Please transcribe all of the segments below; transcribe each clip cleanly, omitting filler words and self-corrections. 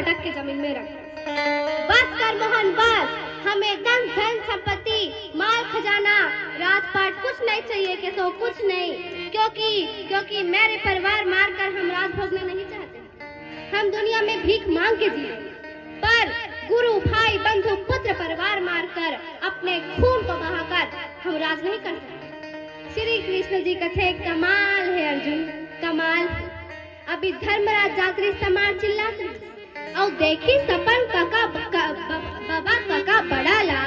पटक के जमीन में रख। बस कर मोहन बस, हमें धन धन संपत्ति माल खजाना राजपाट कुछ नहीं चाहिए केशव, कुछ नहीं, क्योंकि मेरे परिवार मारकर हम राज भोगना नहीं चाहते। हम दुनिया में भीख मांग के जिए, पर गुरु भाई बंधु पुत्र परिवार मारकर अपने खून को बहाकर हम राज नहीं कर सकते। श्री कृष्ण जी कथे कमाल है अर्जुन, कमाल। अभी धर्मराज जात्री समार चिल्लाते और देखी सपन काका बाबा काका बड़ाला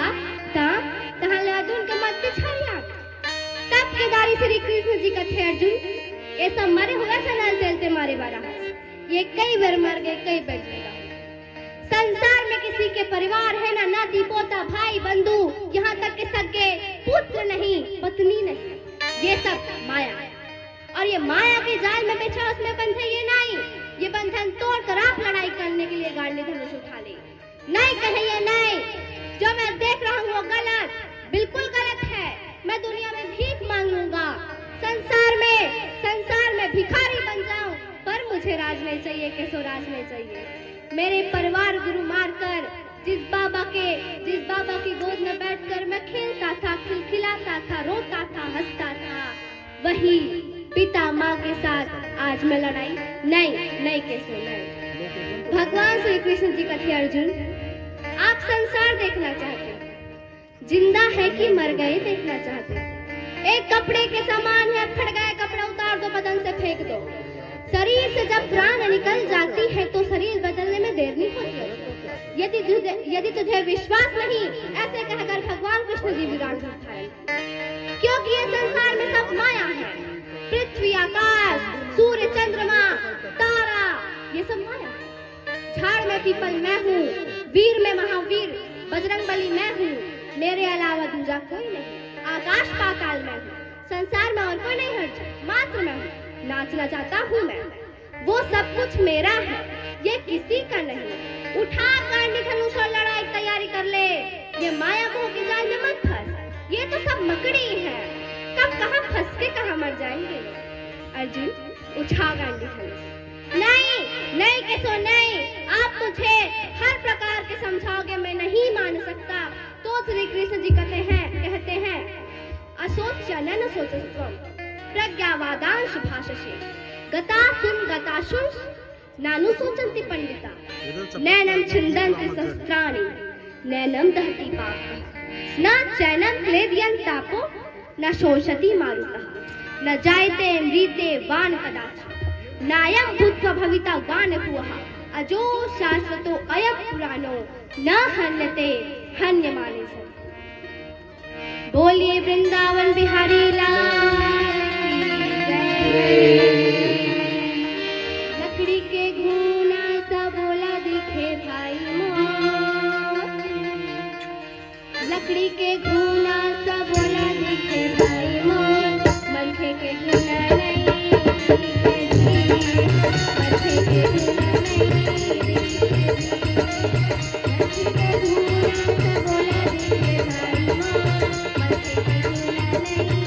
तहां अर्जुन के मत छाया। तब केदारी श्री कृष्ण जी कथे अर्जुन ये सब मरे हुए से नल चलते मारे बारा, ये कई बार मर गए कई बार जिंदा। संसार में किसी के परिवार है ना, नाती पोता भाई बंधु, यहाँ तक के सगे पुत्र नहीं पत्नी नहीं, ये सब माया है। और ये माया के जाल में बिछा उसमें बंधन ये नहीं, ये बंधन तोड़कर आप लड़ाई करने के लिए गाड़ी धनुष उठा ले। नहीं कहिए नहीं, जो मैं देख रहा हूँ वो गलत, बिल्कुल गलत है। मैं दुनिया में भीख मांग लूंगा, संसार में भिखारी बन जाऊं, पर मुझे राज नहीं चाहिए केशव, राज नहीं चाहिए। मेरे परिवार गुरु मारकर जिस बाबा की गोद में बैठकर मैं खेलता था, खिलखिलाता था, रोता था, हंसता था, वही पिता माँ के साथ आज मैं लड़ाई नहीं केशव नहीं। भगवान श्री कृष्ण जी कथे अर्जुन आप संसार देखना चाहते हैं, जिंदा है कि मर गए देखना चाहते हैं। एक कपड़े के समान है, फट गए कपड़ा उतार दो, बदन से फेंक दो। शरीर से जब प्राण निकल जाती है तो शरीर बदलने में देर नहीं होती। यदि तुझे विश्वास नहीं, ऐसे कहकर भगवान कृष्ण जी विराट रूप धारण, क्योंकि ये संसार में सब माया है। पृथ्वी आकाश सूर्य चंद्रमा तारा ये सब माया है। झाड़ में पीपल मैं हूँ, वीर में महावीर बजरंगबली मैं हूँ, मेरे अलावा दूजा कोई नहीं। आकाश पाताल में हूँ, संसार में और कोई नहीं है, मात्र मैं हूँ। नाचना चाहता हूँ मैं, वो सब कुछ मेरा है, ये किसी का नहीं। उठा गांडी धनुष और लड़ाई तैयारी कर ले, ये माया मोह के जाल में मत फंस, ये तो सब मकड़ी है, कब कहाँ फंस के कहाँ मर जाएंगे। अर्जुन उठा गांडी धनुष। नहीं केशव नहीं, आप मुझे हर प्रकार के समझाओगे, मैं नहीं मान सकता। तो श्री कृष्ण जी कहते हैं असोच्य न सोचस्त्वम प्रज्ञावादांश भाषसे गतासुन नानु सोचन्ति पंडिता नैनम छिन्दन्ति शस्त्राणि नैनम दहति पापः न चैनम क्लेदयन्तापो न शोषति मारुतः न जायते मृते वान कदाचित् नायं भूत्वा भविता वानकुवः अजो शाश्वतो अयं पुराणो न हन्यते हन्यमाने सन्। बोलिए वृंदावन बिहारी लाल की जय। लकड़ी के घूना सा बोला दिखे भाई मोर, लकड़ी के घूना सा बोला दिखे भाई मोर, मनखे के घूना नहीं दिखे जी, मनखे के घूना नहीं दिखे लकड़ी के घूना सा बोला दिखे भाई मोर, मनखे के घूना नहीं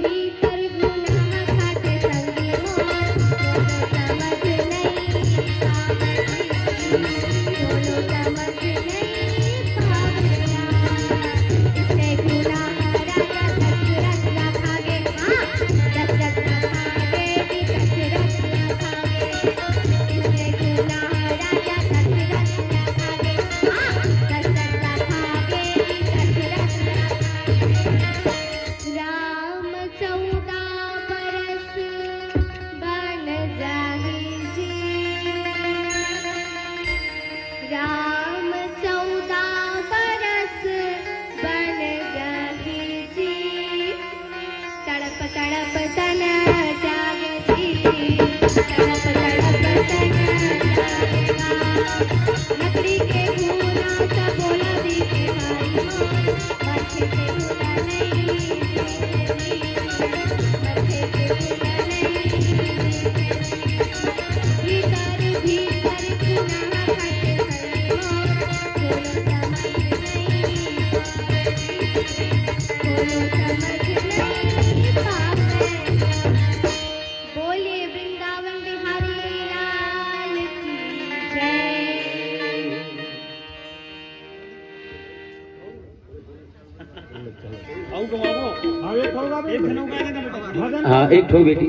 भीतर घूना खाते खड़े मोर, बोलो समझ नहीं पावे। આવું કમાવો. હવે એક થવું એક જણો કાંઈ નથી બેટા. हाँ एक ठो बेटी